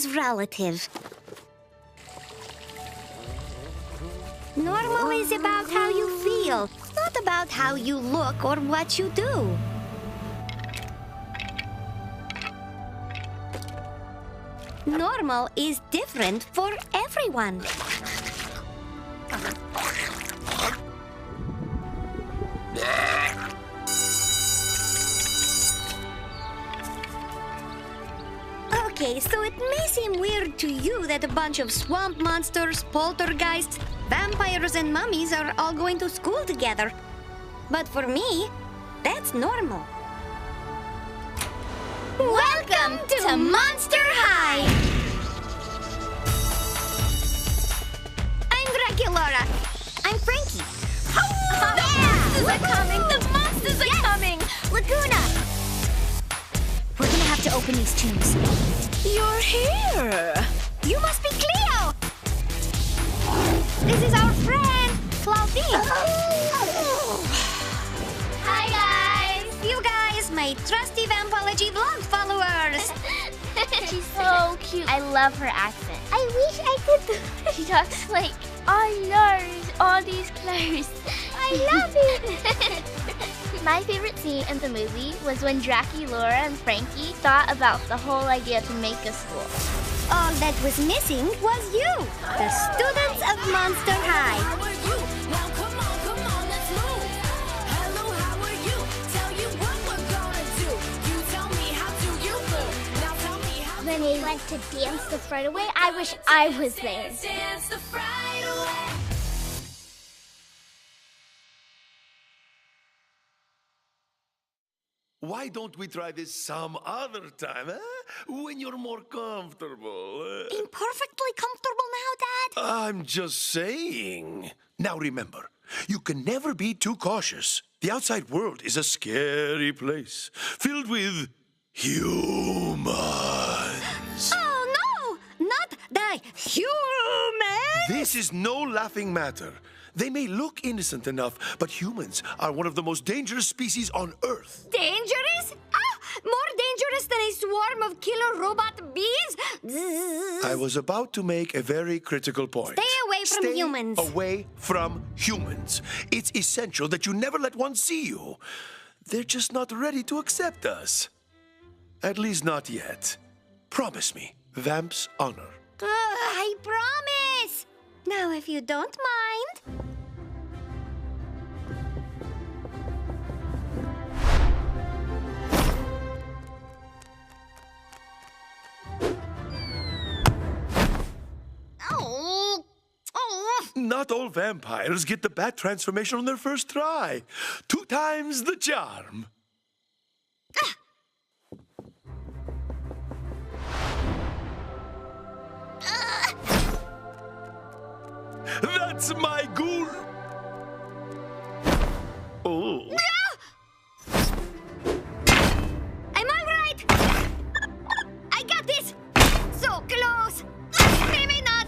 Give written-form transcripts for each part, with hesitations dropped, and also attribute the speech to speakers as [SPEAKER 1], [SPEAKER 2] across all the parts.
[SPEAKER 1] is relative. Normal is about how you feel, not about how you look or what you do. Normal is different for everyone. Okay, so it may seem weird to you that a bunch of swamp monsters, poltergeists, vampires, and mummies are all going to school together. But for me, that's normal. Welcome to Monster High! I'm Draculaura. I'm Frankie. Oh, yeah!
[SPEAKER 2] The monsters are coming! The monsters are coming!
[SPEAKER 1] Laguna! We're gonna have to open these tombs.
[SPEAKER 2] You're here!
[SPEAKER 1] You must be Cleo! This is our friend, Claudine. Hi, guys! You guys, my trusty Vampology vlog followers.
[SPEAKER 2] She's so cute. I love her accent.
[SPEAKER 1] I wish I could.
[SPEAKER 2] She talks like, I love all these clothes.
[SPEAKER 1] I love it.
[SPEAKER 2] My favorite scene in the movie was when Draculaura and Frankie thought about the whole idea to make a school.
[SPEAKER 1] All that was missing was you, the students of Monster High.
[SPEAKER 3] How are you? Now come on, let's move. Hello, how are you? Tell you what we're gonna do. You tell me, how do you move? Now tell me how.
[SPEAKER 2] When they went to dance the fright away, I wish I was there.
[SPEAKER 3] Dance the fright away.
[SPEAKER 4] Why don't we try this some other time, when you're more comfortable?
[SPEAKER 1] I'm perfectly comfortable now, Dad.
[SPEAKER 4] I'm just saying. Now remember, you can never be too cautious. The outside world is a scary place, filled with humans.
[SPEAKER 1] Oh, no! Not the humans!
[SPEAKER 4] This is no laughing matter. They may look innocent enough, but humans are one of the most dangerous species on Earth.
[SPEAKER 1] Dangerous? Ah, more dangerous than a swarm of killer robot bees?
[SPEAKER 4] I was about to make a very critical point.
[SPEAKER 1] Stay away from humans.
[SPEAKER 4] Away from humans. It's essential that you never let one see you. They're just not ready to accept us. At least not yet. Promise me, Vamp's honor.
[SPEAKER 1] I promise. Now, if you don't mind.
[SPEAKER 4] Not all vampires get the bat transformation on their first try. 2 times the charm. That's my ghoul. Oh.
[SPEAKER 1] I'm all right. I got this. So close. Maybe not.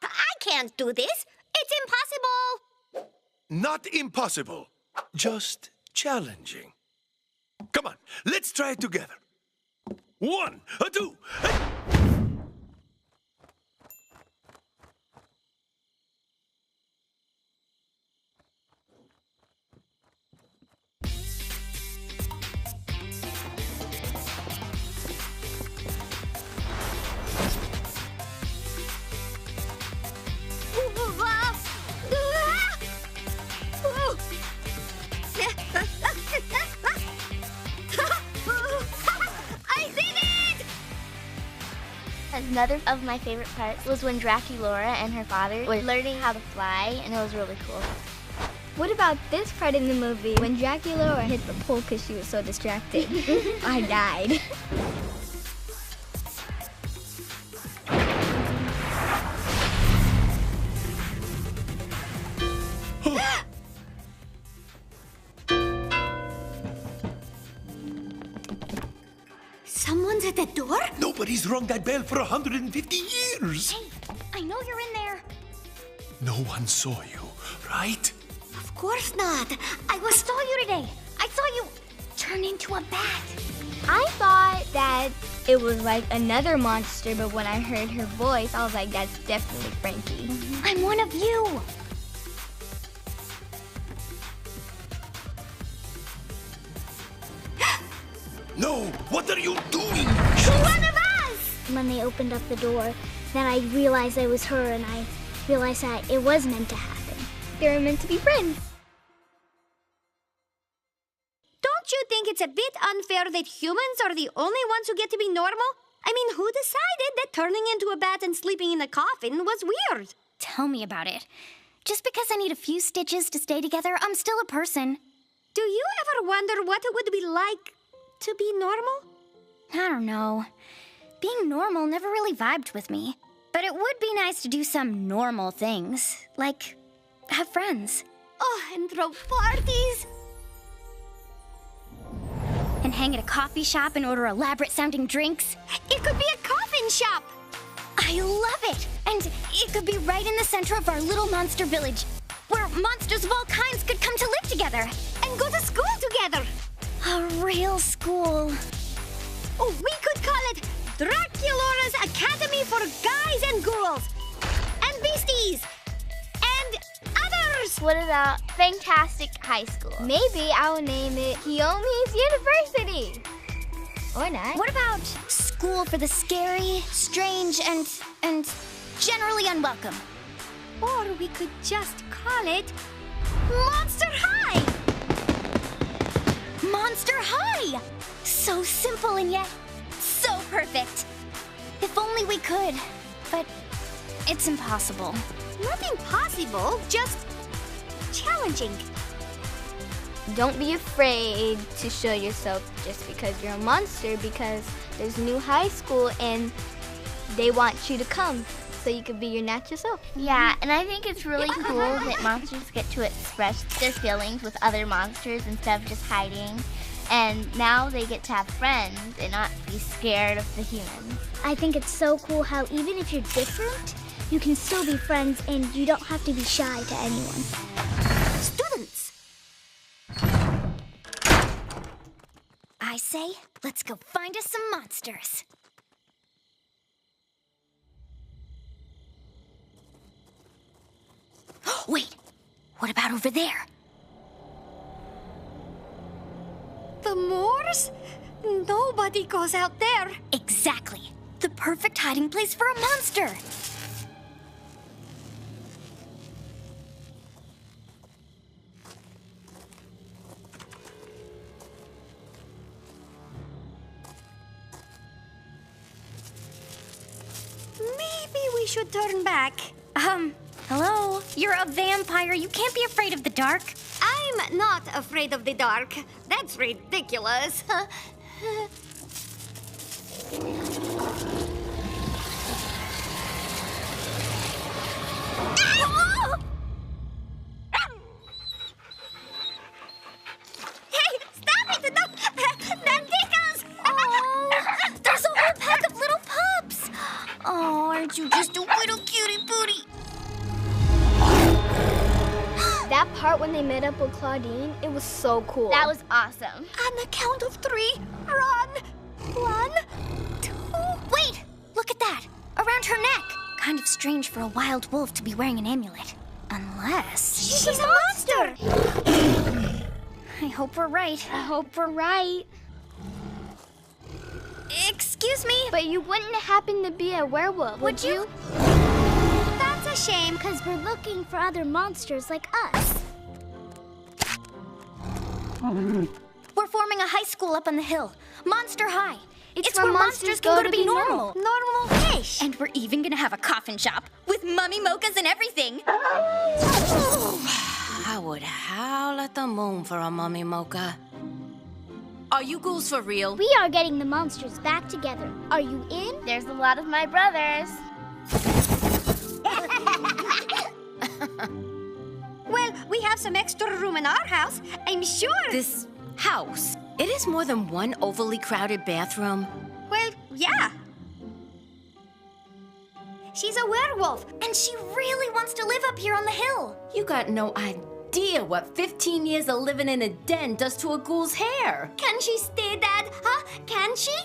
[SPEAKER 1] I can't do this. It's impossible.
[SPEAKER 4] Not impossible. Just challenging. Come on, let's try it together. 1, 2,
[SPEAKER 2] Another of my favorite parts was when Draculaura and her father were learning how to fly, and it was really cool.
[SPEAKER 5] What about this part in the movie when Draculaura hit the pole because she was so distracted? I died.
[SPEAKER 1] Someone's at the door?
[SPEAKER 4] Nobody's rung that bell for 150 years.
[SPEAKER 1] Hey, I know you're in there.
[SPEAKER 4] No one saw you, right?
[SPEAKER 1] Of course not. I saw you today. I saw you turn into a bat.
[SPEAKER 5] I thought that it was like another monster, but when I heard her voice, I was like, that's definitely Frankie.
[SPEAKER 1] I'm one of you.
[SPEAKER 4] No, what are you doing?
[SPEAKER 1] One of us!
[SPEAKER 6] When they opened up the door, then I realized I was her, and I realized that it was meant to happen.
[SPEAKER 5] They were meant to be friends.
[SPEAKER 1] Don't you think it's a bit unfair that humans are the only ones who get to be normal? I mean, who decided that turning into a bat and sleeping in a coffin was weird?
[SPEAKER 7] Tell me about it. Just because I need a few stitches to stay together, I'm still a person.
[SPEAKER 1] Do you ever wonder what it would be like to be normal?
[SPEAKER 7] I don't know. Being normal never really vibed with me. But it would be nice to do some normal things. Like, have friends.
[SPEAKER 1] Oh, and throw parties.
[SPEAKER 7] And hang at a coffee shop and order elaborate-sounding drinks.
[SPEAKER 1] It could be a coffin shop.
[SPEAKER 7] I love it! And it could be right in the center of our little monster village, where monsters of all kinds could come to live together.
[SPEAKER 1] And go to school together.
[SPEAKER 7] A real school.
[SPEAKER 1] Oh, we could call it Draculaura's Academy for Guys and Girls. And Beasties. And others.
[SPEAKER 2] What about Fantastic High School?
[SPEAKER 5] Maybe I'll name it Kiyomi's University. Or not.
[SPEAKER 7] What about school for the scary, strange, and generally unwelcome?
[SPEAKER 1] Or we could just call it Monster High.
[SPEAKER 7] Monster High! So simple and yet so perfect. If only we could, but it's impossible.
[SPEAKER 1] Not impossible, just challenging.
[SPEAKER 5] Don't be afraid to show yourself just because you're a monster, because there's a new high school and they want you to come so you can be your natural self.
[SPEAKER 2] Yeah, and I think it's really cool that monsters get to express their feelings with other monsters instead of just hiding. And now they get to have friends and not be scared of the humans.
[SPEAKER 6] I think it's so cool how even if you're different, you can still be friends and you don't have to be shy to anyone.
[SPEAKER 1] Students.
[SPEAKER 7] I say, let's go find us some monsters. Wait, what about over there?
[SPEAKER 1] The moors? Nobody goes out there.
[SPEAKER 7] Exactly. The perfect hiding place for a monster.
[SPEAKER 1] Maybe we should turn back.
[SPEAKER 7] Hello? You're a vampire. You can't be afraid of the dark.
[SPEAKER 1] I'm not afraid of the dark. That's ridiculous. Hey, stop it! That tickles!
[SPEAKER 7] There's a whole pack of little pups. Oh, aren't you just a little cutie booty?
[SPEAKER 5] That part when they met up with Claudine, it was so cool.
[SPEAKER 2] That was awesome.
[SPEAKER 1] On the count of 3, run! 1, 2...
[SPEAKER 7] Wait! Look at that! Around her neck! Kind of strange for a wild wolf to be wearing an amulet. Unless...
[SPEAKER 1] She's a monster!
[SPEAKER 7] I hope we're right.
[SPEAKER 5] I hope we're right.
[SPEAKER 7] Excuse me?
[SPEAKER 5] But you wouldn't happen to be a werewolf, would you?
[SPEAKER 1] That's a shame.
[SPEAKER 6] Because we're looking for other monsters like us.
[SPEAKER 7] We're forming a high school up on the hill. Monster High.
[SPEAKER 5] It's
[SPEAKER 7] where
[SPEAKER 5] where
[SPEAKER 7] monsters can go to be normal.
[SPEAKER 1] Normal-ish.
[SPEAKER 7] And we're even gonna have a coffin shop with mummy mochas and everything.
[SPEAKER 8] I would howl at the moon for a mummy mocha. Are you ghouls for real?
[SPEAKER 6] We are getting the monsters back together. Are you in?
[SPEAKER 2] There's a lot of my brothers.
[SPEAKER 1] Well, we have some extra room in our house, I'm sure.
[SPEAKER 8] This house, it is more than one overly crowded bathroom.
[SPEAKER 1] Well, yeah.
[SPEAKER 7] She's a werewolf, and she really wants to live up here on the hill.
[SPEAKER 9] You got no idea what 15 years of living in a den does to a ghoul's hair.
[SPEAKER 7] Can she stay, Dad? Huh? Can she?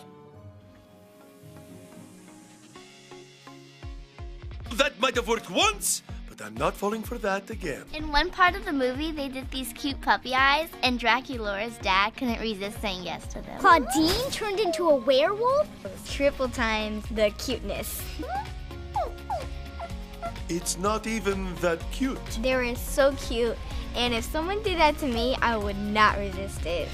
[SPEAKER 4] That might have worked once, but I'm not falling for that again.
[SPEAKER 2] In one part of the movie, they did these cute puppy eyes, and Draculaura's dad couldn't resist saying yes to them.
[SPEAKER 6] Claudine turned into a werewolf?
[SPEAKER 5] Triple times the cuteness.
[SPEAKER 4] It's not even that cute.
[SPEAKER 5] They were so cute, and if someone did that to me, I would not resist it.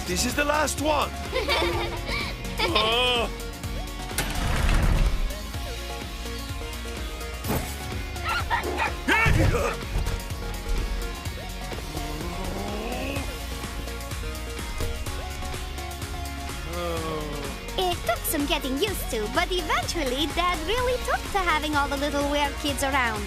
[SPEAKER 4] This is the last one. Oh.
[SPEAKER 1] It took some getting used to, but eventually Dad really took to having all the little weird kids around.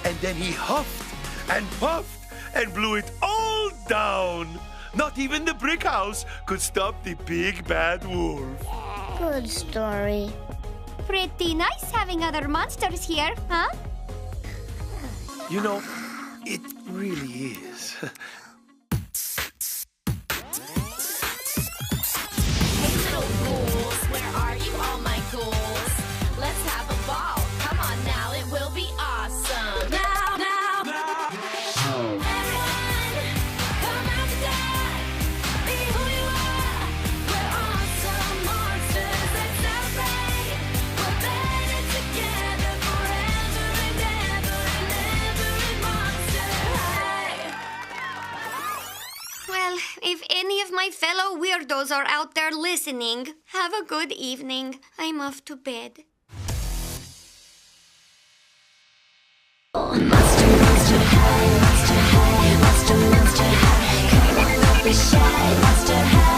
[SPEAKER 4] And then he huffed and puffed and blew it all down. Not even the brick house could stop the big bad wolf.
[SPEAKER 6] Good story.
[SPEAKER 1] Pretty nice having other monsters here, huh?
[SPEAKER 4] You know, it really is.
[SPEAKER 3] Hey little ghouls, where are you all my ghouls? Let's have a ball, come on now, it will be awesome. Now. Everyone, come out to die. Be who you are. We're awesome monsters, let's celebrate. We're better together forever and ever in Monster High.
[SPEAKER 1] Well, if any of my fellow weirdos are out there listening, have a good evening. I'm off to bed.
[SPEAKER 3] Monster high, monster high, monster high. Come on, don't be shy, monster high.